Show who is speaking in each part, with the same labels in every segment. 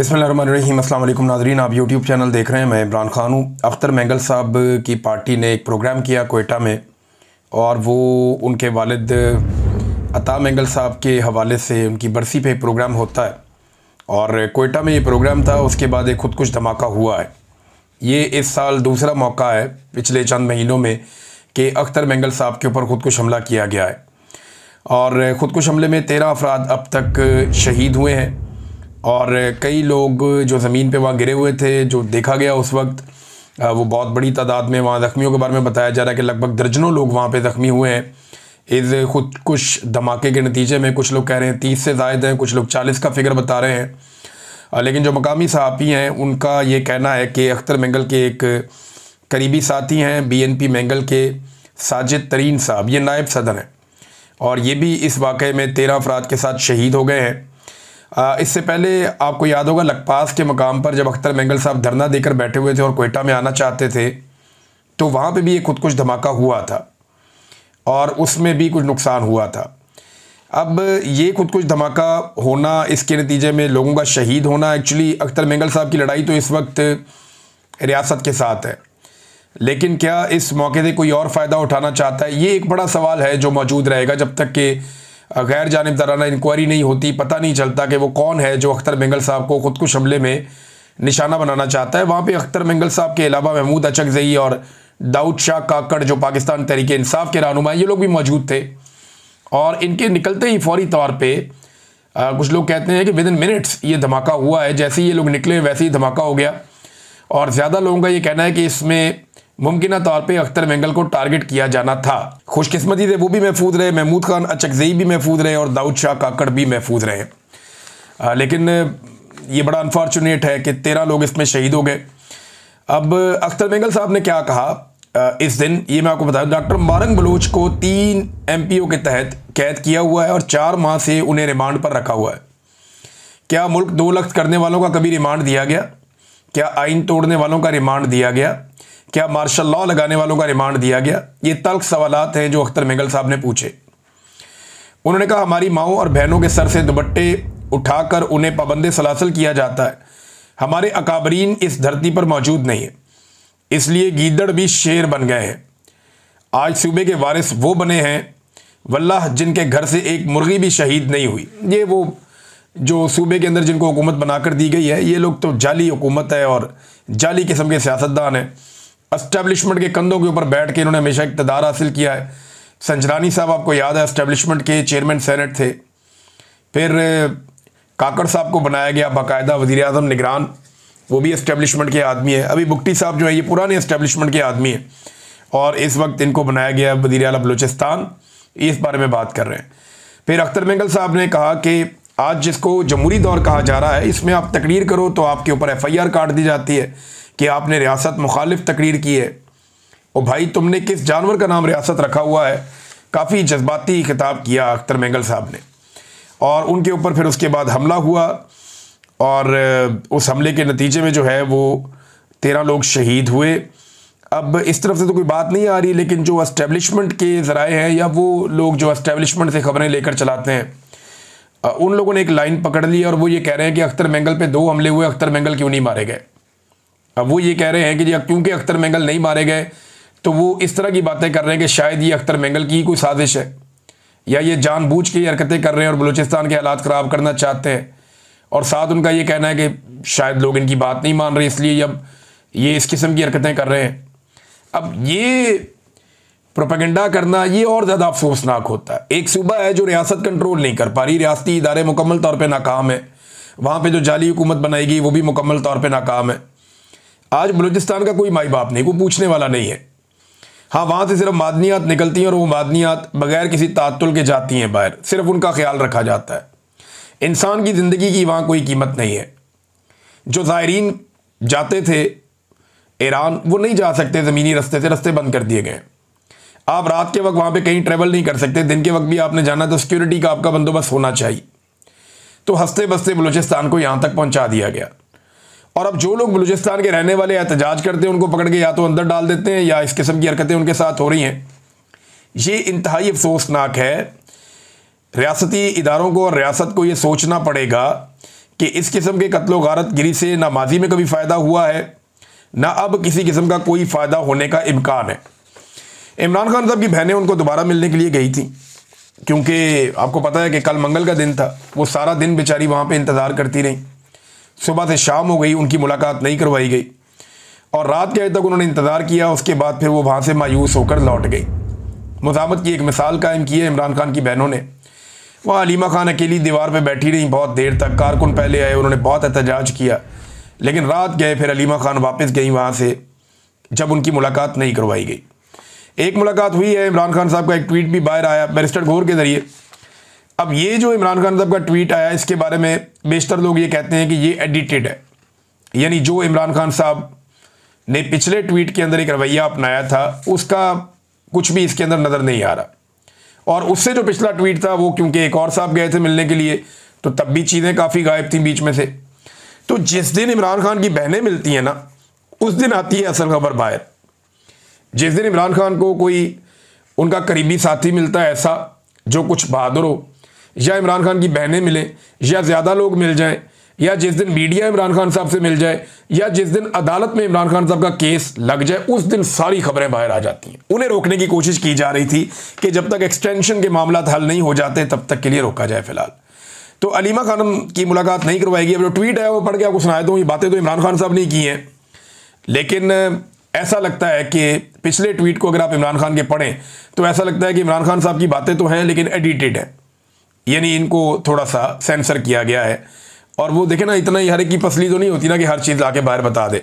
Speaker 1: बिस्मिल्लाहिर्रहमानिर्रहीम। अस्सलाम वालेकुम नाज़रीन, आप यूट्यूब चैनल देख रहे हैं। मैं इमरान खान हूँ। अख्तर मेंगल साहब की पार्टी ने एक प्रोग्राम किया कोयटा में, और वो उनके वालिद अता मेंगल साहब के हवाले से उनकी बरसी पे प्रोग्राम होता है, और कोयटा में ये प्रोग्राम था। उसके बाद एक खुदकुश धमाका हुआ है। ये इस साल दूसरा मौका है पिछले चंद महीनों में कि अख्तर मेंगल साहब के ऊपर खुदकुश हमला किया गया है, और ख़ुदकुश हमले में 13 अफराद अब तक शहीद हुए हैं, और कई लोग जो ज़मीन पे वहाँ गिरे हुए थे, जो देखा गया उस वक्त, वो बहुत बड़ी तादाद में। वहाँ ज़ख्मियों के बारे में बताया जा रहा है कि लगभग दर्जनों लोग वहाँ पे ज़ख्मी हुए हैं इस ख़ुदकुश धमाके के नतीजे में। कुछ लोग कह रहे हैं 30 से ज़ायद हैं, कुछ लोग 40 का फिगर बता रहे हैं। लेकिन जो मकामी सहाफ़ी हैं उनका ये कहना है कि अख्तर मेंगल के एक करीबी साथी हैं BNP मेंगल के साजिद तरीन साहब, ये नायब सदर हैं, और ये भी इस वाक़े में 13 अफराद के साथ शहीद हो गए हैं। इससे पहले आपको याद होगा लखपास के मकाम पर जब अख्तर मेंगल साहब धरना देकर बैठे हुए थे और कोयटा में आना चाहते थे, तो वहाँ पे भी एक खुदकुश धमाका हुआ था और उसमें भी कुछ नुकसान हुआ था। अब ये खुदकुश धमाका होना, इसके नतीजे में लोगों का शहीद होना, एक्चुअली अख्तर मेंगल साहब की लड़ाई तो इस वक्त रियासत के साथ है, लेकिन क्या इस मौके से कोई और फ़ायदा उठाना चाहता है? ये एक बड़ा सवाल है जो मौजूद रहेगा जब तक कि गैर जानिबदाराना इंक्वायरी नहीं होती। पता नहीं चलता कि वो कौन है जो अख्तर मेंगल साहब को खुदकुश हमले में निशाना बनाना चाहता है। वहाँ पे अख्तर मेंगल साहब के अलावा महमूद अचकज़ई और दाऊद शाह काकड़ जो पाकिस्तान तहरीक इंसाफ के रहनुमा, ये लोग भी मौजूद थे, और इनके निकलते ही फौरी तौर पर कुछ लोग कहते हैं कि विदिन मिनट्स ये धमाका हुआ है। जैसे ही ये लोग निकले वैसे ही धमाका हो गया, और ज़्यादा लोगों का ये कहना है कि इसमें मुमकिन तौर पे अख्तर मेंगल को टारगेट किया जाना था। खुशकिस्मती से वो भी महफूज रहे, महमूद खान अचकज़ई भी महफूज रहे, और दाऊद शाह काकड़ भी महफूज रहे। लेकिन ये बड़ा अनफॉर्चुनेट है कि 13 लोग इसमें शहीद हो गए। अब अख्तर मेंगल साहब ने क्या कहा इस दिन, ये मैं आपको बता दूं। डॉक्टर मारंग बलोच को 3 MPO के तहत कैद किया हुआ है और 4 माह से उन्हें रिमांड पर रखा हुआ है। क्या मुल्क 2 लख्त करने वालों का कभी रिमांड दिया गया? क्या आइन तोड़ने वालों का रिमांड दिया गया? क्या मार्शल लॉ लगाने वालों का रिमांड दिया गया? ये तल्ख सवालात हैं जो अख्तर मेंगल साहब ने पूछे। उन्होंने कहा हमारी माओं और बहनों के सर से दुपट्टे उठाकर उन्हें पाबंदे सलासल किया जाता है। हमारे अकाबरीन इस धरती पर मौजूद नहीं है, इसलिए गीदड़ भी शेर बन गए हैं। आज सूबे के वारिस वो बने हैं वल्लाह जिनके घर से एक मुर्गी भी शहीद नहीं हुई। ये वो जो सूबे के अंदर जिनको हुकूमत बनाकर दी गई है, ये लोग तो जाली हुकूमत है और जाली किस्म के सियासतदान हैं। एस्टेब्लिशमेंट के कंधों के ऊपर बैठ के इन्होंने हमेशा इक़्तिदार हासिल किया है। संजरानी साहब आपको याद है एस्टेब्लिशमेंट के चेयरमैन सेनेट थे। फिर काकड़ साहब को बनाया गया बाकायदा वज़ीर आज़म निगरान, वो भी एस्टेब्लिशमेंट के आदमी है। अभी बुगटी साहब जो है ये पुराने एस्टेब्लिशमेंट के आदमी है, और इस वक्त इनको बनाया गया वज़ीर आला बलूचिस्तान। इस बारे में बात कर रहे हैं। फिर अख्तर मेंगल साहब ने कहा कि आज जिसको जमहूरी दौर कहा जा रहा है, इसमें आप तकरीर करो तो आपके ऊपर FIR काट दी जाती है कि आपने रियासत मुखालिफ तकरीर की है। और भाई तुमने किस जानवर का नाम रियासत रखा हुआ है? काफ़ी जज्बाती खिताब किया अख्तर मेंगल साहब ने, और उनके ऊपर फिर उसके बाद हमला हुआ, और उस हमले के नतीजे में जो है वो 13 लोग शहीद हुए। अब इस तरफ से तो कोई बात नहीं आ रही, लेकिन जो एस्टेब्लिशमेंट के ज़राए हैं या वो लोग जो एस्टेब्लिशमेंट से खबरें लेकर चलाते हैं, उन लोगों ने एक लाइन पकड़ ली, और वो ये कह रहे हैं कि अख्तर मेंगल पे 2 हमले हुए, अख्तर मेंगल क्यों नहीं मारे गए? अब वो ये कह रहे हैं कि जी क्योंकि अख्तर मेंगल नहीं मारे गए, तो वो इस तरह की बातें कर रहे हैं कि शायद ये अख्तर मेंगल की ही कोई साजिश है, या ये जानबूझ के हरकतें कर रहे हैं और बलूचिस्तान के हालात ख़राब करना चाहते हैं। और साथ उनका ये कहना है कि शायद लोग इनकी बात नहीं मान रहे, इसलिए अब ये इस किस्म की हरकतें कर रहे हैं। अब ये प्रोपेगेंडा करना ये और ज़्यादा अफसोसनाक होता है। एक सूबा है जो रियासत कंट्रोल नहीं कर पा रही, रियासती इदारे मुकम्मल तौर पर नाकाम है, वहाँ पर जो जाली हुकूमत बनाई गई वो भी मुकम्मल तौर पर नाकाम है। आज बलूचिस्तान का कोई माई बाप नहीं, कोई पूछने वाला नहीं है। हाँ, वहाँ से सिर्फ मादनियात निकलती हैं, और वो मादनियात बगैर किसी तातुल के जाती हैं बाहर, सिर्फ उनका ख्याल रखा जाता है। इंसान की ज़िंदगी की वहाँ कोई कीमत नहीं है। जो ज़ायरीन जाते थे ईरान, वो नहीं जा सकते ज़मीनी रास्ते से, रास्ते बंद कर दिए गए। आप रात के वक्त वहाँ पे कहीं ट्रैवल नहीं कर सकते, दिन के वक्त भी आपने जाना तो सिक्योरिटी का आपका बंदोबस्त होना चाहिए। तो हंसते बसते बलूचिस्तान को यहाँ तक पहुँचा दिया गया, और अब जो लोग बलूचिस्तान के रहने वाले एहतजाज करते हैं उनको पकड़ के या तो अंदर डाल देते हैं, या इस किस्म की हरकतें उनके साथ हो रही हैं। ये इंतहाई अफसोसनाक है। रियासती इदारों को और रियासत को ये सोचना पड़ेगा कि इस किस्म के कत्लो गारत गिरी से ना माजी में कभी फ़ायदा हुआ है, ना अब किसी किस्म का कोई फ़ायदा होने का इम्कान है। इमरान खान साहब की बहनें उनको दोबारा मिलने के लिए गई थी, क्योंकि आपको पता है कि कल मंगल का दिन था। वो सारा दिन बेचारी वहाँ पे इंतज़ार करती रही, सुबह से शाम हो गई, उनकी मुलाकात नहीं करवाई गई और रात के तक उन्होंने इंतज़ार किया। उसके बाद फिर वो वहाँ से मायूस होकर लौट गई। मुज़ाहमत की एक मिसाल कायम की है इमरान खान की बहनों ने। वहाँ अलीमा खान अकेली दीवार पे बैठी रही बहुत देर तक। कारकुन पहले आए, उन्होंने बहुत एहतजाज किया, लेकिन रात गए फिर अलीमा खान वापस गई वहाँ से, जब उनकी मुलाकात नहीं करवाई गई। एक मुलाकात हुई है, इमरान खान साहब का एक ट्वीट भी बाहर आया बैरिस्टर गौर के ज़रिए। अब ये जो इमरान खान साहब का ट्वीट आया, इसके बारे में बेशतर लोग ये कहते हैं कि ये एडिटेड है, यानी जो इमरान खान साहब ने पिछले ट्वीट के अंदर एक रवैया अपनाया था उसका कुछ भी इसके अंदर नज़र नहीं आ रहा। और उससे जो पिछला ट्वीट था वो क्योंकि एक और साहब गए थे मिलने के लिए, तो तब भी चीज़ें काफ़ी गायब थी बीच में से। तो जिस दिन इमरान खान की बहनें मिलती हैं ना, उस दिन आती है असल खबर बाहर। जिस दिन इमरान खान को कोई उनका करीबी साथी मिलता है ऐसा जो कुछ बहादुर हो, या इमरान खान की बहनें मिलें, या ज़्यादा लोग मिल जाएं, या जिस दिन मीडिया इमरान खान साहब से मिल जाए, या जिस दिन अदालत में इमरान खान साहब का केस लग जाए, उस दिन सारी खबरें बाहर आ जाती हैं। उन्हें रोकने की कोशिश की जा रही थी कि जब तक एक्सटेंशन के मामला हल नहीं हो जाते तब तक के लिए रोका जाए फिलहाल। तो अलीमा खानम की मुलाकात नहीं करवाएगी। अब जो ट्वीट है वो पढ़ के आपको सुनाया दूँ, ये बातें तो इमरान खान साहब ने की हैं, लेकिन ऐसा लगता है कि पिछले ट्वीट को अगर आप इमरान खान के पढ़ें तो ऐसा लगता है कि इमरान खान साहब की बातें तो हैं लेकिन एडिटेड है, यानी इनको थोड़ा सा सेंसर किया गया है। और वो देखें ना, इतना ही हर एक की पसली तो नहीं होती ना कि हर चीज़ लाके बाहर बता दे।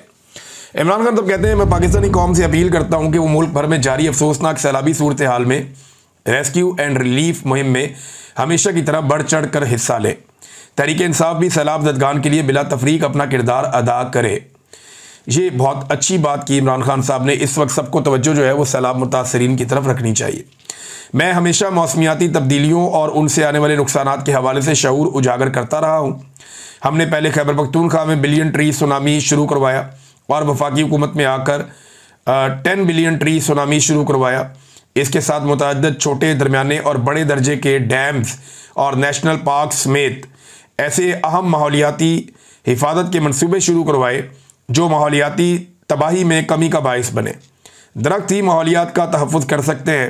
Speaker 1: इमरान खान तो कहते हैं, मैं पाकिस्तानी कौम से अपील करता हूँ कि वो मुल्क भर में जारी अफसोसनाक सैलाबी सूरत हाल में रेस्क्यू एंड रिलीफ मुहिम में हमेशा की तरह बढ़ चढ़ कर हिस्सा ले। तहरीक इंसाफ भी सैलाब ज़दगान के लिए बिला तफरीक अपना किरदार अदा करे। ये बहुत अच्छी बात की इमरान खान साहब ने। इस वक्त सबको तवज्जो जो है वो सैलाब मुतासरीन की तरफ रखनी चाहिए। मैं हमेशा मौसमियाती तब्दीलियों और उनसे आने वाले नुकसानात के हवाले से शऊर उजागर करता रहा हूँ। हमने पहले खैबर पख्तूनख्वा में बिलियन ट्री सुनामी शुरू करवाया और वफाकी हुकूमत में आकर 10 बिलियन ट्री सुनामी शुरू करवाया। इसके साथ मुतअद्दिद छोटे, दरमियाने और बड़े दर्जे के डैम्स और नेशनल पार्क समेत ऐसे अहम माहौलियाती हिफाजत के मनसूबे शुरू करवाए जो माहौलियाती तबाही में कमी का बायस बने। दरख्त ही माहौलियात का तहफ़्फ़ुज़ कर सकते हैं।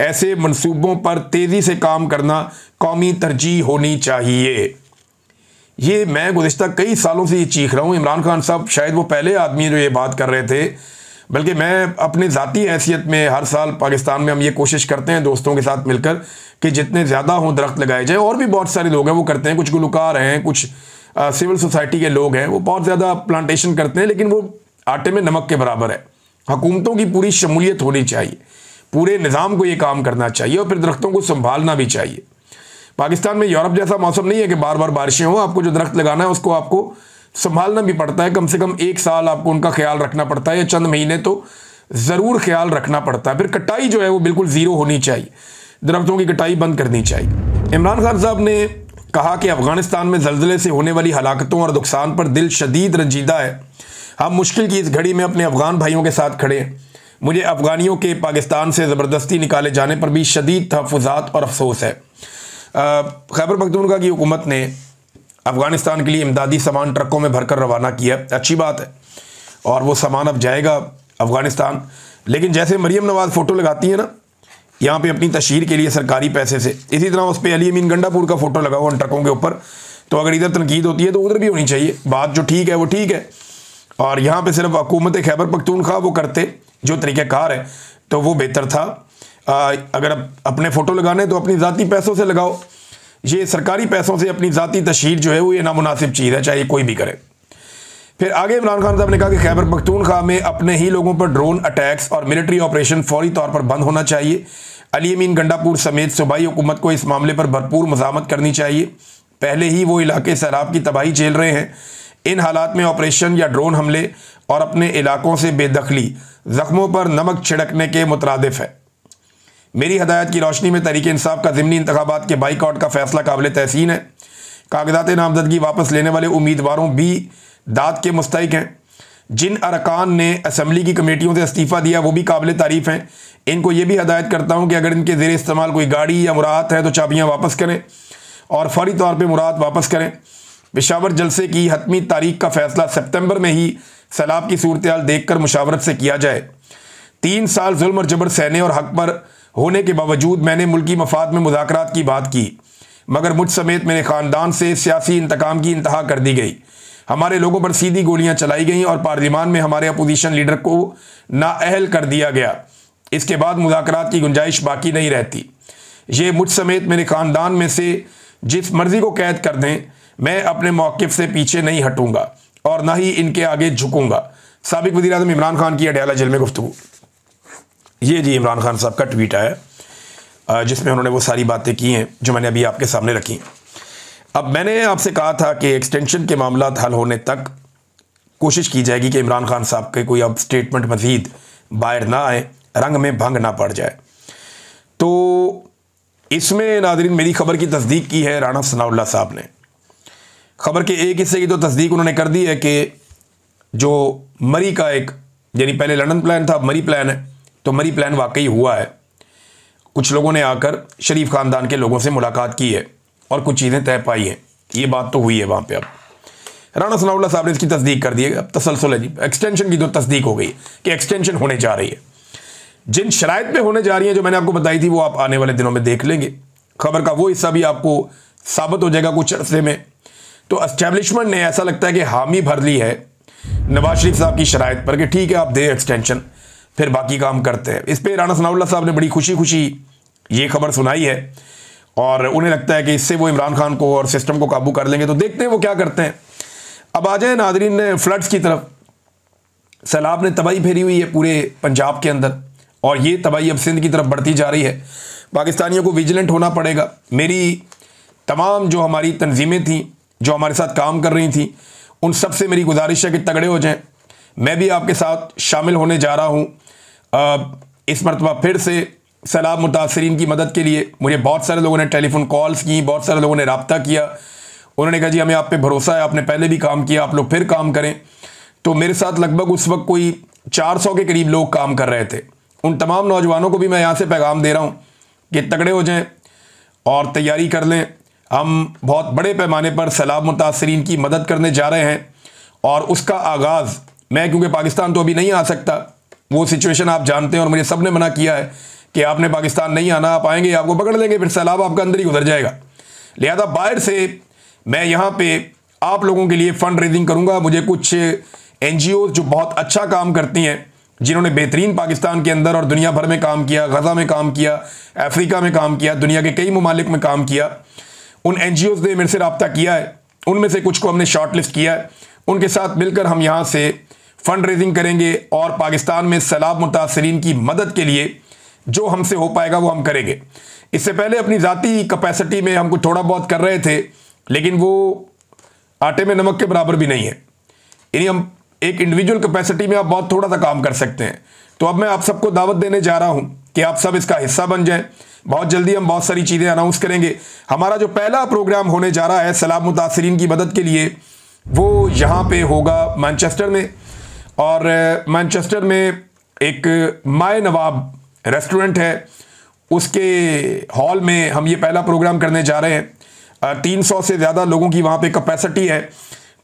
Speaker 1: ऐसे मनसूबों पर तेज़ी से काम करना कौमी तरजीह होनी चाहिए। ये मैं गुज़िश्ता कई सालों से ये चीख रहा हूँ। इमरान खान साहब शायद वो पहले आदमी जो ये बात कर रहे थे, बल्कि मैं अपनी ज़ाती हैसियत में हर साल पाकिस्तान में हम ये कोशिश करते हैं दोस्तों के साथ मिलकर कि जितने ज़्यादा हों दरख्त लगाए जाए। और भी बहुत सारे लोग हैं वो करते हैं, कुछ गुलकार हैं, कुछ सिविल सोसाइटी के लोग हैं, वो बहुत ज़्यादा प्लांटेशन करते हैं, लेकिन वो आटे में नमक के बराबर है। हुकूमतों की पूरी शमूलियत होनी चाहिए, पूरे निज़ाम को ये काम करना चाहिए और फिर दरख्तों को संभालना भी चाहिए। पाकिस्तान में यूरोप जैसा मौसम नहीं है कि बार बार बारिशें हों। आपको जो दरख्त लगाना है उसको आपको संभालना भी पड़ता है। कम से कम 1 साल आपको उनका ख्याल रखना पड़ता है, या चंद महीने तो ज़रूर ख्याल रखना पड़ता है। फिर कटाई जो है वो बिल्कुल ज़ीरो होनी चाहिए, दरख्तों की कटाई बंद करनी चाहिए। इमरान खान साहब ने कहा कि अफ़गानिस्तान में ज़ल्ज़ले से होने वाली हलाकतों और नुकसान पर दिल शदीद रंजीदा है। हम मुश्किल की इस घड़ी में अपने अफ़गान भाइयों के साथ खड़े हैं। मुझे अफ़गानियों के पाकिस्तान से ज़बरदस्ती निकाले जाने पर भी शदीद तहफ़्फ़ुज़ात और अफसोस है। खैबर पख्तूनख्वा की हुकूमत ने अफ़गानिस्तान के लिए इमदादी सामान ट्रकों में भरकर रवाना किया, अच्छी बात है, और वो सामान अब जाएगा अफ़गानिस्तान। लेकिन जैसे मरीम नवाज़ फ़ोटो लगाती है ना यहाँ पे अपनी तशहीर के लिए सरकारी पैसे से, इसी तरह उस पर अली अमीन गंडापुर का फ़ोटो लगा हुआ उन ट्रकों के ऊपर। तो अगर इधर तनकीद होती है तो उधर भी होनी चाहिए। बात जो ठीक है वो ठीक है, और यहाँ पे सिर्फ हुकूमत खैबर पख्तूनख्वा वो करते जो तरीक़ाकार है तो वो बेहतर था। अगर अपने फ़ोटो लगाने तो अपनी ज़ाती पैसों से लगाओ। ये सरकारी पैसों से अपनी ज़ाती तशहीर जो है वो ये नामुनासिब चीज़ है, चाहे कोई भी करे। फिर आगे इमरान खान साहब ने कहा कि खैबर पख्तूनख्वा में अपने ही लोगों पर ड्रोन अटैक्स और मिलिट्री ऑपरेशन फौरी तौर पर बंद होना चाहिए। अली अमीन गंडापुर समेत सूबाई हुकूमत को इस मामले पर भरपूर मज़ामत करनी चाहिए। पहले ही वो इलाके सैलाब की तबाही झेल रहे हैं। इन हालात में ऑपरेशन या ड्रोन हमले और अपने इलाकों से बेदखली ज़ख्मों पर नमक छिड़कने के मुतरादिफ है। मेरी हदायत की रोशनी में तहरीक इंसाफ का ज़िमनी इंतखाबात के बाइकआउट का फैसला काबिल तहसीन है। कागजात नामजदगी वापस लेने वाले उम्मीदवारों भी दाद के मुस्तहिक हैं। जिन अरकान ने असम्बली की कमेटियों से इस्तीफ़ा दिया वो भी काबिल तारीफ़ हैं। इनको ये भी हदायत करता हूँ कि अगर इनके ज़ेर इस्तेमाल कोई गाड़ी या मुराद है तो चाबियाँ वापस करें और फौरी तौर पर मुराद वापस करें। पेशावर जलसे की हतमी तारीख का फैसला सितंबर में ही सैलाब की सूरत हाल देखकर मुशावरत से किया जाए। 3 साल जुल्म और जबर सहने और हक पर होने के बावजूद मैंने मुल्की मफाद में मुज़ाकरात की बात की, मगर मुझ समेत मेरे ख़ानदान से सियासी इंतकाम की इंतहा कर दी गई। हमारे लोगों पर सीधी गोलियां चलाई गईं और पार्लियामान में हमारे अपोजिशन लीडर को नाअहल कर दिया गया। इसके बाद मुज़ाकरात की गुंजाइश बाकी नहीं रहती। ये मुझ समेत मेरे ख़ानदान में से जिस मर्जी को कैद कर दें, मैं अपने मौक़िफ़ से पीछे नहीं हटूंगा और ना ही इनके आगे झुकूंगा। साबिक वज़ीर-ए-आज़म इमरान खान की अडयाला जेल में गुफ्तगू। ये जी इमरान खान साहब का ट्वीट आया जिसमें उन्होंने वो सारी बातें की हैं जो मैंने अभी आपके सामने रखी। अब मैंने आपसे कहा था कि एक्सटेंशन के मामला हल होने तक कोशिश की जाएगी कि इमरान खान साहब के कोई अब स्टेटमेंट मज़ीद बाहर ना आए, रंग में भंग ना पड़ जाए। तो इसमें नाज़रीन मेरी खबर की तस्दीक की है राना सनाउल्लाह साहब ने। खबर के एक हिस्से की तो तस्दीक उन्होंने कर दी है कि जो मरी का एक, यानी पहले लंदन प्लान था, अब मरी प्लान है, तो मरी प्लान वाकई हुआ है। कुछ लोगों ने आकर शरीफ ख़ानदान के लोगों से मुलाकात की है और कुछ चीज़ें तय पाई हैं, ये बात तो हुई है वहाँ पे। अब राना सनाउल्लाह साहब ने इसकी तस्दीक कर दी है। अब तसलसल है जी, एक्सटेंशन की तो तस्दीक हो गई कि एक्सटेंशन होने जा रही है। जिन शराइत पे होने जा रही है जो मैंने आपको बताई थी वो आप आने वाले दिनों में देख लेंगे। खबर का वो हिस्सा भी आपको साबित हो जाएगा कुछ अरसे में। तो एस्टेब्लिशमेंट ने ऐसा लगता है कि हामी भर ली है नवाज शरीफ साहब की शराइत पर कि ठीक है आप दे एक्सटेंशन, फिर बाकी काम करते हैं। इस पर राना सनाउल्लाह साहब ने बड़ी खुशी खुशी ये खबर सुनाई है और उन्हें लगता है कि इससे वो इमरान खान को और सिस्टम को काबू कर लेंगे। तो देखते हैं वो क्या करते हैं। अब आ जाए नाजरीन फ्लड्स की तरफ। सैलाब ने तबाही फेरी हुई है पूरे पंजाब के अंदर और ये तबाही अब सिंध की तरफ बढ़ती जा रही है। पाकिस्तानियों को विजिलेंट होना पड़ेगा। मेरी तमाम जो हमारी तंजीमें थीं जो हमारे साथ काम कर रही थी उन सब से मेरी गुजारिश है कि तगड़े हो जाएं। मैं भी आपके साथ शामिल होने जा रहा हूँ। इस मरतबा फिर से सैलाब मुतासरीन की मदद के लिए मुझे बहुत सारे लोगों ने टेलीफोन कॉल्स की, बहुत सारे लोगों ने रब्ता किया। उन्होंने कहा जी हमें आप पे भरोसा है, आपने पहले भी काम किया, आप लोग फिर काम करें। तो मेरे साथ लगभग उस वक्त कोई 400 के करीब लोग काम कर रहे थे। उन तमाम नौजवानों को भी मैं यहाँ से पैगाम दे रहा हूँ कि तगड़े हो जाएं और तैयारी कर लें। हम बहुत बड़े पैमाने पर सैलाब मुतासरीन की मदद करने जा रहे हैं और उसका आगाज़ मैं, क्योंकि पाकिस्तान तो अभी नहीं आ सकता, वो सिचुएशन आप जानते हैं और मुझे सब ने मना किया है कि आपने पाकिस्तान नहीं आना, आप आएंगे आपको पकड़ लेंगे, फिर सैलाब आपका अंदर ही गुजर जाएगा। लिहाजा बाहर से मैं यहाँ पे आप लोगों के लिए फ़ंड रेजिंग करूँगा। मुझे कुछ NGO जो बहुत अच्छा काम करती हैं, जिन्होंने बेहतरीन पाकिस्तान के अंदर और दुनिया भर में काम किया, गज़ा में काम किया, अफ्रीका में काम किया, दुनिया के कई ममालिक में काम किया, उन NGOs ने मेरे से रब्ता किया है। उनमें से कुछ को हमने शॉर्ट लिस्ट किया है। उनके साथ मिलकर हम यहाँ से फ़ंड रेजिंग करेंगे और पाकिस्तान में सैलाब मुतासरीन की मदद के लिए जो हमसे हो पाएगा वो हम करेंगे। इससे पहले अपनी ज़ाती कैपेसिटी में हम कुछ थोड़ा बहुत कर रहे थे, लेकिन वो आटे में नमक के बराबर भी नहीं है। यानी हम एक इंडिविजुअल कैपेसिटी में आप बहुत थोड़ा सा काम कर सकते हैं। तो अब मैं आप सबको दावत देने जा रहा हूं कि आप सब इसका हिस्सा बन जाएं। बहुत जल्दी हम बहुत सारी चीज़ें अनाउंस करेंगे। हमारा जो पहला प्रोग्राम होने जा रहा है सैलाब मुतासरीन की मदद के लिए, वो यहाँ पे होगा मैनचेस्टर में। और मैनचेस्टर में एक माए नवाब रेस्टोरेंट है, उसके हॉल में हम ये पहला प्रोग्राम करने जा रहे हैं। 300 से ज़्यादा लोगों की वहाँ पे कैपेसिटी है।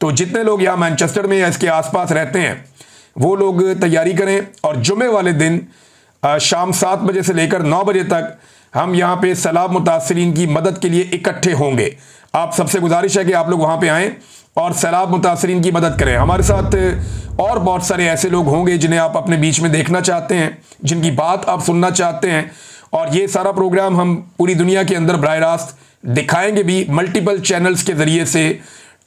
Speaker 1: तो जितने लोग यहाँ मैनचेस्टर में या इसके आसपास रहते हैं वो लोग तैयारी करें और जुमे वाले दिन शाम 7 बजे से लेकर 9 बजे तक हम यहाँ पे सैलाब मुतासरीन की मदद के लिए इकट्ठे होंगे। आप सबसे गुजारिश है कि आप लोग वहाँ पे आएँ और सैलाब मुतासरीन की मदद करें। हमारे साथ और बहुत सारे ऐसे लोग होंगे जिन्हें आप अपने बीच में देखना चाहते हैं, जिनकी बात आप सुनना चाहते हैं। और ये सारा प्रोग्राम हम पूरी दुनिया के अंदर बराह रास्त दिखाएंगे भी मल्टीपल चैनल्स के ज़रिए से।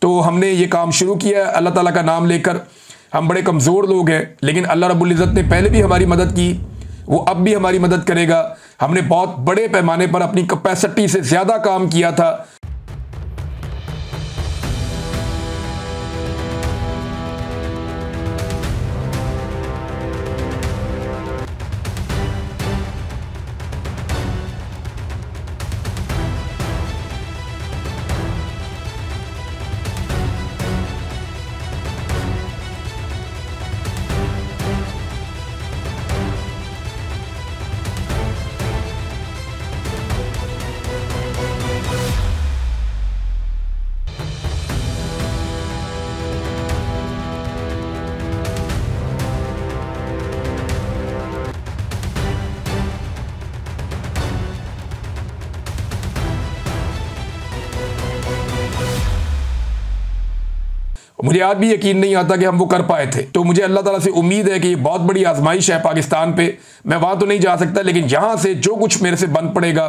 Speaker 1: तो हमने ये काम शुरू किया है अल्लाह ताला का नाम लेकर। हम बड़े कमज़ोर लोग हैं, लेकिन अल्लाह रब्बुल इज़्ज़त ने पहले भी हमारी मदद की, वो अब भी हमारी मदद करेगा। हमने बहुत बड़े पैमाने पर अपनी कैपेसिटी से ज़्यादा काम किया था। मुझे आज भी यकीन नहीं आता कि हम वो कर पाए थे। तो मुझे अल्लाह ताला से उम्मीद है कि ये बहुत बड़ी आजमाइश है पाकिस्तान पे। मैं वहाँ तो नहीं जा सकता, लेकिन यहाँ से जो कुछ मेरे से बन पड़ेगा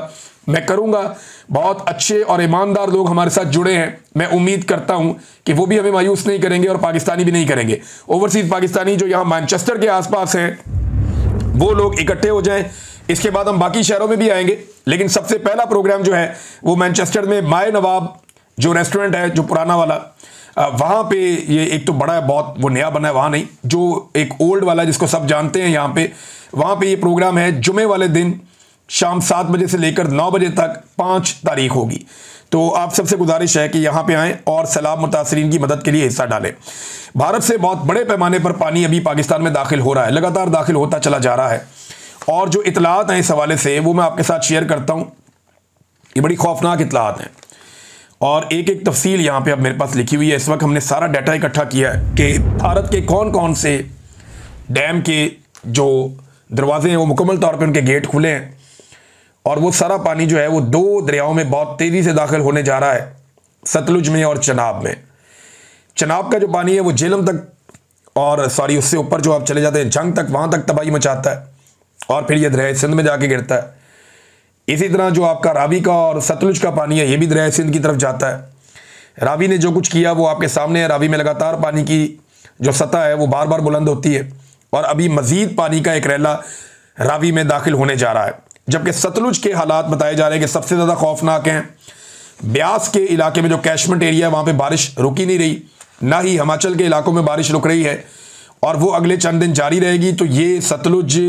Speaker 1: मैं करूँगा। बहुत अच्छे और ईमानदार लोग हमारे साथ जुड़े हैं, मैं उम्मीद करता हूँ कि वो भी हमें मायूस नहीं करेंगे और पाकिस्तानी भी नहीं करेंगे। ओवरसीज़ पाकिस्तानी जो यहाँ मैनचेस्टर के आसपास हैं वो लोग इकट्ठे हो जाएं। इसके बाद हम बाकी शहरों में भी आएंगे, लेकिन सबसे पहला प्रोग्राम जो है वो मैनचेस्टर में माए नवाब जो रेस्टोरेंट है, जो पुराना वाला, वहाँ पे ये एक तो बड़ा है बहुत, वो नया बना है वहाँ नहीं, जो एक ओल्ड वाला जिसको सब जानते हैं यहाँ पे, वहाँ पे ये प्रोग्राम है जुमे वाले दिन शाम 7 बजे से लेकर 9 बजे तक 5 तारीख होगी। तो आप सबसे गुजारिश है कि यहाँ पे आएँ और सैलाब मुतासरीन की मदद के लिए हिस्सा डालें। भारत से बहुत बड़े पैमाने पर पानी अभी पाकिस्तान में दाखिल हो रहा है, लगातार दाखिल होता चला जा रहा है, और जो इतलात हैं इस हवाले से वो मैं आपके साथ शेयर करता हूँ। ये बड़ी खौफनाक इतलात हैं और एक एक तफसील यहाँ पे अब मेरे पास लिखी हुई है। इस वक्त हमने सारा डाटा इकट्ठा किया है कि भारत के कौन कौन से डैम के जो दरवाजे हैं वो मुकम्मल तौर पे उनके गेट खुले हैं, और वो सारा पानी जो है वो 2 दरियाओं में बहुत तेज़ी से दाखिल होने जा रहा है, सतलुज में और चनाब में। चनाब का जो पानी है वो झेलम तक, और सॉरी उससे ऊपर जो आप चले जाते हैं जंग तक, वहाँ तक तबाही मचाता है और फिर ये दरिया सिंध में जाके गिरता है। इसी तरह जो आपका रावी का और सतलुज का पानी है ये भी दरिया सिंध की तरफ जाता है। रावी ने जो कुछ किया वो आपके सामने है। रावी में लगातार पानी की जो सतह है वो बार बार बुलंद होती है, और अभी मजीद पानी का एक रैला रावी में दाखिल होने जा रहा है। जबकि सतलुज के हालात बताए जा रहे हैं कि सबसे ज़्यादा खौफनाक हैं। ब्यास के इलाके में जो कैशमेंट एरिया है वहाँ पे बारिश रुकी नहीं रही, ना ही हिमाचल के इलाकों में बारिश रुक रही है, और वो अगले चंद दिन जारी रहेगी। तो ये सतलुज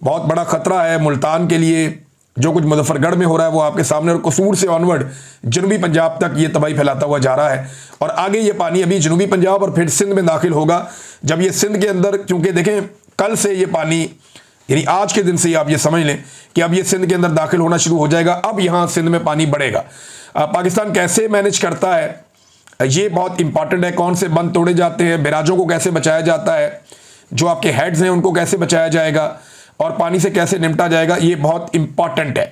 Speaker 1: बहुत बड़ा ख़तरा है मुल्तान के लिए। जो कुछ मुजफ्फरगढ़ में हो रहा है वो आपके सामने, और कसूर से ऑनवर्ड जनूबी पंजाब तक ये तबाही फैलाता हुआ जा रहा है, और आगे ये पानी अभी जनूबी पंजाब और फिर सिंध में दाखिल होगा। जब ये सिंध के अंदर, क्योंकि देखें कल से ये पानी, यानी आज के दिन से ही आप ये समझ लें कि अब ये सिंध के अंदर दाखिल होना शुरू हो जाएगा। अब यहाँ सिंध में पानी बढ़ेगा। पाकिस्तान कैसे मैनेज करता है ये बहुत इंपॉर्टेंट है। कौन से बंद तोड़े जाते हैं, बैराजों को कैसे बचाया जाता है, जो आपके हेड्स हैं उनको कैसे बचाया जाएगा, और पानी से कैसे निपटा जाएगा, ये बहुत इंपॉर्टेंट है।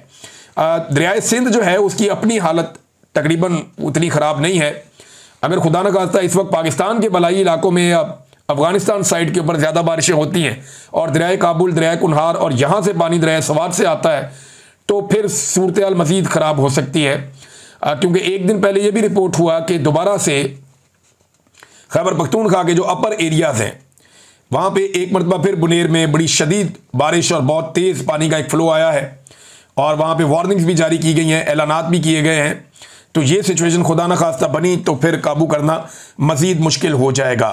Speaker 1: दरियाए सिंध जो है उसकी अपनी हालत तकरीबन उतनी ख़राब नहीं है। अगर खुदा न खास्ता इस वक्त पाकिस्तान के बलाई इलाकों में या अफगानिस्तान साइड के ऊपर ज़्यादा बारिशें होती हैं और दरियाए काबुल, दरियाए कुनहार और यहाँ से पानी दरियाए सवात से आता है, तो फिर सूरत हाल मज़ीद ख़राब हो सकती है। क्योंकि एक दिन पहले ये भी रिपोर्ट हुआ कि दोबारा से खैबर पख्तूनख्वा के जो अपर एरियाज़ हैं वहाँ पे एक मरतबा फिर बुनेर में बड़ी शदीद बारिश और बहुत तेज़ पानी का एक फ़्लो आया है, और वहाँ पे वार्निंग्स भी जारी की गई हैं, ऐलानात भी किए गए हैं। तो ये सिचुएशन खुदा न खास्ता बनी तो फिर काबू करना मज़ीद मुश्किल हो जाएगा।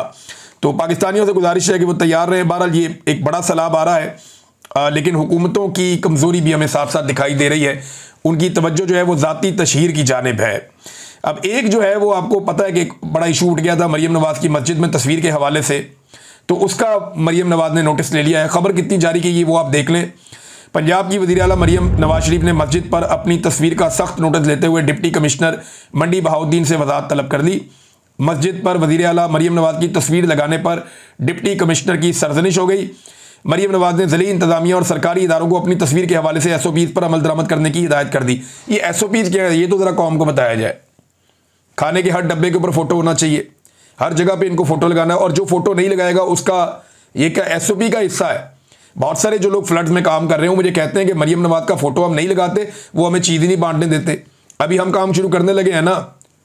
Speaker 1: तो पाकिस्तानियों से गुजारिश है कि वो तैयार रहें। बहरहाल ये एक बड़ा सैलाब आ रहा है, लेकिन हुकूमतों की कमज़ोरी भी हमें साफ साफ दिखाई दे रही है। उनकी तवज्जो जो है वो ज़ाती तशहीर की जानिब है। अब एक जो है वो आपको पता है कि एक बड़ा इशू उठ गया था मरीम नवाज़ की मस्जिद में तस्वीर के हवाले से, तो उसका मरीम नवाज़ ने नोटिस ले लिया है। ख़बर कितनी जारी की गई वो आप देख लें। पंजाब की वज़ीर आला मरीम नवाज शरीफ ने मस्जिद पर अपनी तस्वीर का सख्त नोटिस लेते हुए डिप्टी कमिश्नर मंडी बहाउद्दीन से वजाहत तलब कर दी। मस्जिद पर वज़ीर आला मरीम नवाज़ की तस्वीर लगाने पर डिप्टी कमिश्नर की सरजनिश हो गई। मरीम नवाज़ ने ज़िली इंतज़ामिया और सरकारी इदारों को अपनी तस्वीर के हवाले से SOPs पर अमल दरामद करने की हिदायत कर दी। ये SOPs क्या है ये तो ज़रा कौम को बताया जाए। खाने के हर डब्बे के ऊपर फ़ोटो होना चाहिए, हर जगह पे इनको फ़ोटो लगाना है, और जो फ़ोटो नहीं लगाएगा उसका ये क्या SOP का हिस्सा है। बहुत सारे जो लोग फ्लड्स में काम कर रहे हैं मुझे कहते हैं कि मरीम नवाज़ का फ़ोटो हम नहीं लगाते, वो हमें चीज़ ही नहीं बांटने देते। अभी हम काम शुरू करने लगे हैं ना,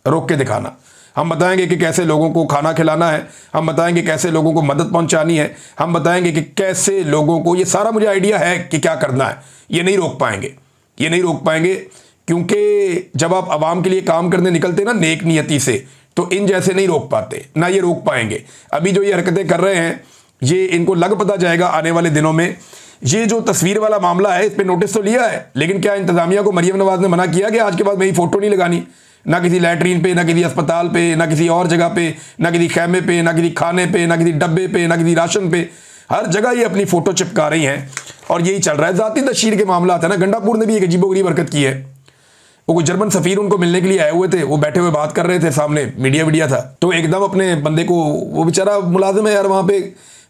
Speaker 1: रोक के दिखाना। हम बताएंगे कि कैसे लोगों को खाना खिलाना है, हम बताएंगे कैसे लोगों को मदद पहुंचानी है, हम बताएंगे कि कैसे लोगों को, ये सारा मुझे आइडिया है कि क्या करना है। ये नहीं रोक पाएंगे, ये नहीं रोक पाएंगे, क्योंकि जब आप आवाम के लिए काम करने निकलते ना नेक नियति से, तो इन जैसे नहीं रोक पाते, ना ये रोक पाएंगे। अभी जो ये हरकतें कर रहे हैं ये इनको लग पता जाएगा आने वाले दिनों में। ये जो तस्वीर वाला मामला है इस पर नोटिस तो लिया है, लेकिन क्या इंतज़ामिया को मरीम नवाज़ ने मना किया कि आज के बाद मेरी फ़ोटो नहीं लगानी, ना किसी लैट्रीन पे, ना किसी अस्पताल पे, ना किसी और जगह पे, ना किसी खैमे पे, ना किसी खाने पे, ना किसी डब्बे पे, ना किसी राशन पे, हर जगह ये अपनी फ़ोटो चिपका रही हैं और यही चल रहा है। ज़ाती तशहीर के मामला है ना। गंडापुर ने भी एक अजीबोगरीब हरकत की है। वो कोई जर्मन सफ़ीर उनको मिलने के लिए आए हुए थे, वो बैठे हुए बात कर रहे थे, सामने मीडिया था, तो एकदम अपने बंदे को, वो बेचारा मुलाजिम है यार वहाँ पे,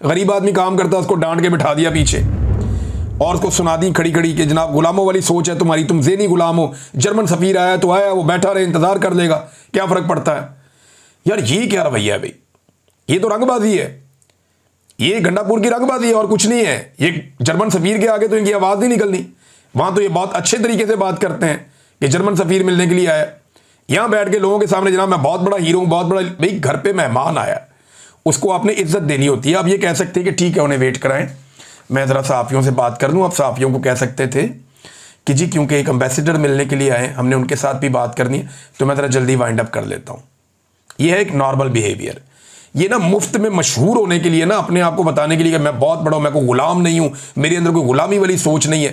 Speaker 1: गरीब आदमी काम करता है, उसको डांट के बिठा दिया पीछे और उसको सुना दी खड़ी खड़ी कि जनाब गुलामों वाली सोच है तुम्हारी, तुम ज़ेनी गुलाम हो, जर्मन सफ़ीर आया तो आया, वो बैठा रहे, इंतज़ार कर लेगा, क्या फ़र्क पड़ता है। यार ये क्या रवैया है भाई। ये तो रंगबाजी है, ये गंडापुर की रंगबाजी है और कुछ नहीं है। ये जर्मन सफीर के आगे तो इनकी आवाज़ नहीं निकलनी। वहाँ तो ये बहुत अच्छे तरीके से बात करते हैं कि जर्मन सफीर मिलने के लिए आया। यहाँ बैठ के लोगों के सामने जनाब मैं बहुत बड़ा हीरो हूँ, बहुत बड़ा। भाई घर पे मेहमान आया, उसको आपने इज्जत देनी होती है। आप ये कह सकते हैं कि ठीक है उन्हें वेट कराएं, मैं ज़रा सहाफ़ियों से बात कर लूँ। आप सहाफ़ियों को कह सकते थे कि जी क्योंकि एक एम्बेसडर मिलने के लिए आए, हमने उनके साथ भी बात करनी है, तो मैं ज़रा जल्दी वाइंड अप कर लेता हूँ। ये है एक नॉर्मल बिहेवियर। ये ना मुफ्त में मशहूर होने के लिए ना, अपने आप को बताने के लिए कि मैं बहुत बड़ा हूँ, मैं कोई गुलाम नहीं हूँ, मेरे अंदर कोई गुलामी वाली सोच नहीं है।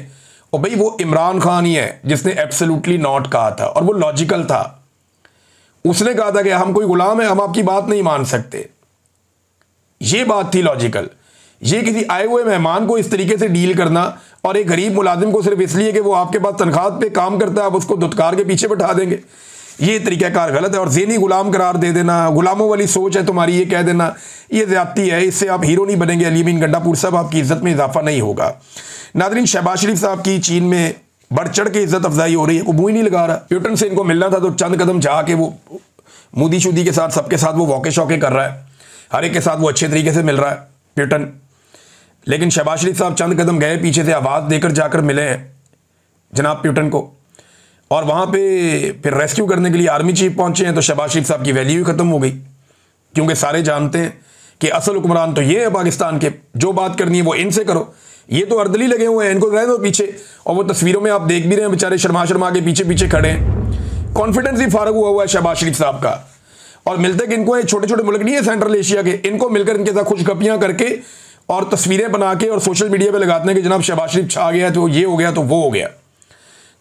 Speaker 1: और भाई वो इमरान खान ही है जिसने एब्सोल्युटली नॉट कहा था, और वो लॉजिकल था। उसने कहा था कि हम कोई गुलाम है, हम आपकी बात नहीं मान सकते। ये बात थी लॉजिकल। ये किसी आए हुए मेहमान को इस तरीके से डील करना, और एक गरीब मुलाजिम को सिर्फ इसलिए कि वो आपके पास तनख्वाह पे काम करता है आप उसको दुत्कार के पीछे बैठा देंगे, ये तरीक़ाकार गलत है। और ज़हनी गुलाम करार दे देना, गुलामों वाली सोच है तुम्हारी, ये कह देना, ये ज़्यादती है। इससे आप हीरो नहीं बनेंगे। अली बिन गंडापुर साहब, आपकी इज़्ज़त में इजाफा नहीं होगा। नाज़रीन, शहबाज शरीफ साहब की चीन में बढ़ चढ़ के इज़्ज़त अफजाई हो रही है, वो मुँह ही नहीं लगा रहा। प्यूटन से इनको मिलना था तो चंद कदम जाके वो मोदी शूदी के साथ सबके साथ वो वॉके शौके कर रहा है, हर एक के साथ वो अच्छे तरीके से मिल रहा है प्यूटन। लेकिन शहबाज शरीफ साहब चंद कदम गए पीछे से, आवाज़ देकर जाकर मिले हैं जनाब प्यूटन को, और वहाँ पे फिर रेस्क्यू करने के लिए आर्मी चीफ पहुँचे हैं। तो शहबाज शरीफ साहब की वैल्यू ही ख़त्म हो गई, क्योंकि सारे जानते हैं कि असल हुक्मरान तो ये है पाकिस्तान के, जो बात करनी है वो इनसे करो। ये तो अर्दली लगे हुए हैं, इनको रह दो पीछे। और वो तस्वीरों में आप देख भी रहे हैं, बेचारे शर्मा शर्मा के पीछे पीछे खड़े हैं। कॉन्फिडेंस ही फारग हुआ है शहबाज शरीफ साहब का। और मिलते कि इनको छोटे छोटे मुल्क नहीं है सेंट्रल एशिया के, इनको मिलकर इनके साथ खुशगपियाँ करके और तस्वीरें बना के और सोशल मीडिया पे लगाते हैं कि जनाब शहबाज शरीफ छा गया, तो ये हो गया, तो वो हो गया।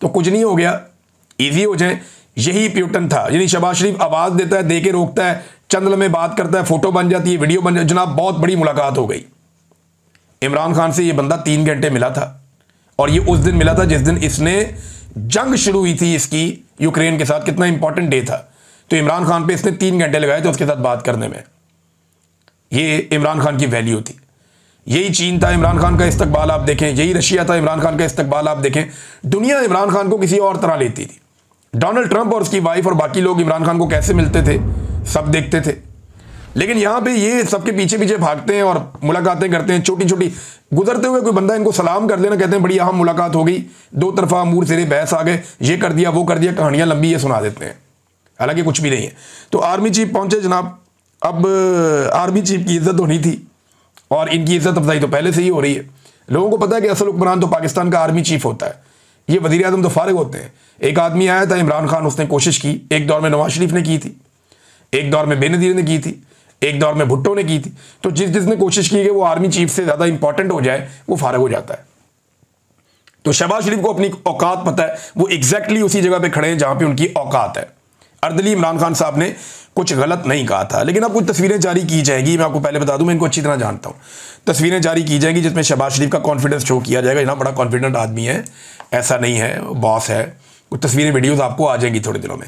Speaker 1: तो कुछ नहीं हो गया, ईजी हो जाए। यही प्यूटन था। यानी शहबाज शरीफ आवाज़ देता है, दे के रोकता है, चंद लम्हे बात करता है, फोटो बन जाती है, वीडियो बन जाती है। जनाब बहुत बड़ी मुलाकात हो गई। इमरान खान से ये बंदा 3 घंटे मिला था, और ये उस दिन मिला था जिस दिन इसने जंग शुरू हुई थी इसकी यूक्रेन के साथ। कितना इंपॉर्टेंट डे था। तो इमरान खान पे इसने 3 घंटे लगाए थे उसके साथ बात करने में। ये इमरान खान की वैल्यू थी। यही चीन था इमरान खान का इस्तकबाल आप देखें, यही रशिया था इमरान खान का इस्तकबाल आप देखें। दुनिया इमरान खान को किसी और तरह लेती थी। डोनाल्ड ट्रंप और उसकी वाइफ और बाकी लोग इमरान खान को कैसे मिलते थे सब देखते थे। लेकिन यहाँ पे ये सबके पीछे पीछे भागते हैं और मुलाकातें करते हैं छोटी छोटी। गुजरते हुए कोई बंदा इनको सलाम कर देना, कहते हैं बड़ी अहम मुलाकात हो गई, 2 तरफा अमूर सिरे बहस आ गए, ये कर दिया वो कर दिया, कहानियाँ लंबी ये सुना देते हैं, हालांकि कुछ भी नहीं है। तो आर्मी चीफ पहुंचे जनाब। अब आर्मी चीफ की इज्जत होनी थी, और इनकी इज्जत अफजाई तो पहले से ही हो रही है। लोगों को पता है कि असल हुक्मरान तो पाकिस्तान का आर्मी चीफ होता है। ये वज़ीर आज़म तो फारिग होते हैं। एक आदमी आया था इमरान खान, उसने कोशिश की, एक दौर में नवाज शरीफ ने की थी, एक दौर में बेनज़ीर ने की थी, एक दौर में भुट्टो ने की थी। तो जिसने कोशिश की कि वो आर्मी चीफ से ज़्यादा इंपॉर्टेंट हो जाए, वो फारिग हो जाता है। तो शहबाज शरीफ को अपनी औकात पता है, वो एग्जैक्टली उसी जगह पे खड़े हैं जहां पे उनकी औकात है। अर्दली इमरान खान साहब ने कुछ गलत नहीं कहा था। लेकिन अब कुछ तस्वीरें जारी की जाएगी, मैं आपको पहले बता दूं, मैं इनको अच्छी तरह जानता हूं। तस्वीरें जारी की जाएंगी जिसमें शहबाज शरीफ का कॉन्फिडेंस शो किया जाएगा। इतना बड़ा कॉन्फिडेंट आदमी है, ऐसा नहीं है, बॉस है। कुछ तस्वीरें वीडियोस आपको आ जाएंगी थोड़े दिनों में।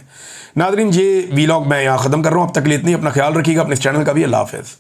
Speaker 1: नाज़रीन, ये वीलॉग मैं यहाँ ख़त्म कर रहा हूँ। अब तक के लिए इतनी। अपना ख्याल रखिएगा, अपने इस चैनल का भी। अल्लाह हाफ़िज़।